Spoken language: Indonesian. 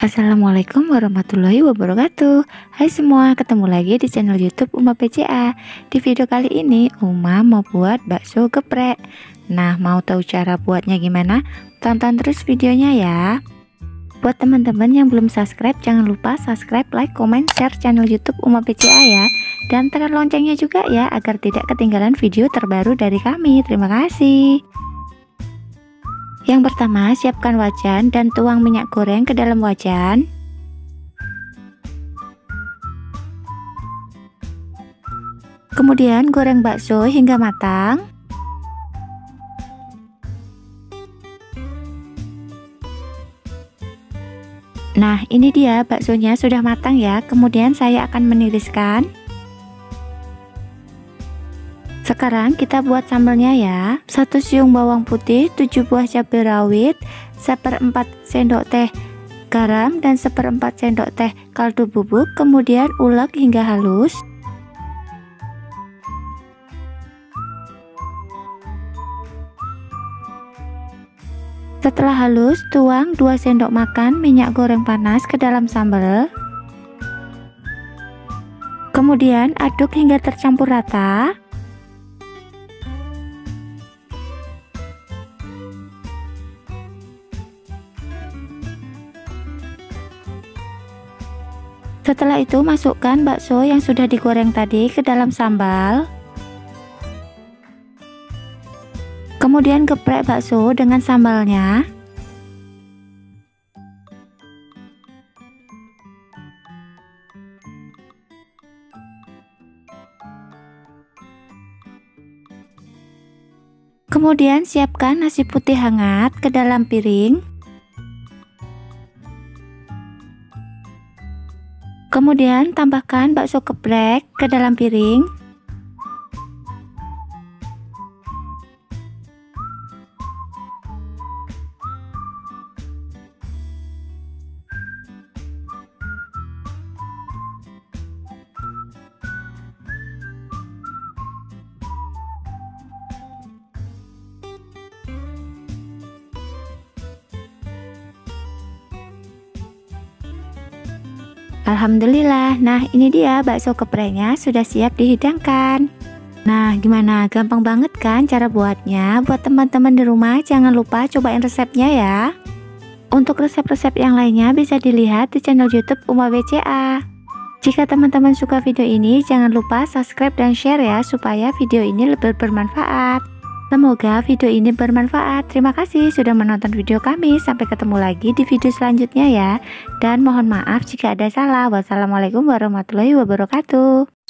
Assalamualaikum warahmatullahi wabarakatuh. Hai semua, ketemu lagi di channel YouTube Uma PCA. Di video kali ini Uma mau buat bakso geprek. Nah, mau tahu cara buatnya gimana? Tonton terus videonya ya. Buat teman-teman yang belum subscribe, jangan lupa subscribe, like, comment, share channel YouTube Uma PCA ya. Dan tekan loncengnya juga ya, agar tidak ketinggalan video terbaru dari kami. Terima kasih. Yang pertama, siapkan wajan dan tuang minyak goreng ke dalam wajan. Kemudian goreng bakso hingga matang. Nah, ini dia baksonya sudah matang ya. Kemudian saya akan meniriskan. Sekarang kita buat sambelnya ya. 1 siung bawang putih, 7 buah cabai rawit, 1/4 sendok teh garam dan 1/4 sendok teh kaldu bubuk. Kemudian ulek hingga halus. Setelah halus, tuang 2 sendok makan minyak goreng panas ke dalam sambal. Kemudian aduk hingga tercampur rata. Setelah itu masukkan bakso yang sudah digoreng tadi ke dalam sambal. Kemudian geprek bakso dengan sambalnya. Kemudian siapkan nasi putih hangat ke dalam piring. Kemudian tambahkan bakso geprek ke dalam piring. Alhamdulillah, nah ini dia bakso gepreknya sudah siap dihidangkan. Nah, gimana? Gampang banget kan cara buatnya? Buat teman-teman di rumah jangan lupa cobain resepnya ya. Untuk resep-resep yang lainnya bisa dilihat di channel YouTube Uma PCA. Jika teman-teman suka video ini, jangan lupa subscribe dan share ya, supaya video ini lebih bermanfaat. Semoga video ini bermanfaat. Terima kasih sudah menonton video kami. Sampai ketemu lagi di video selanjutnya ya. Dan mohon maaf jika ada salah. Wassalamualaikum warahmatullahi wabarakatuh.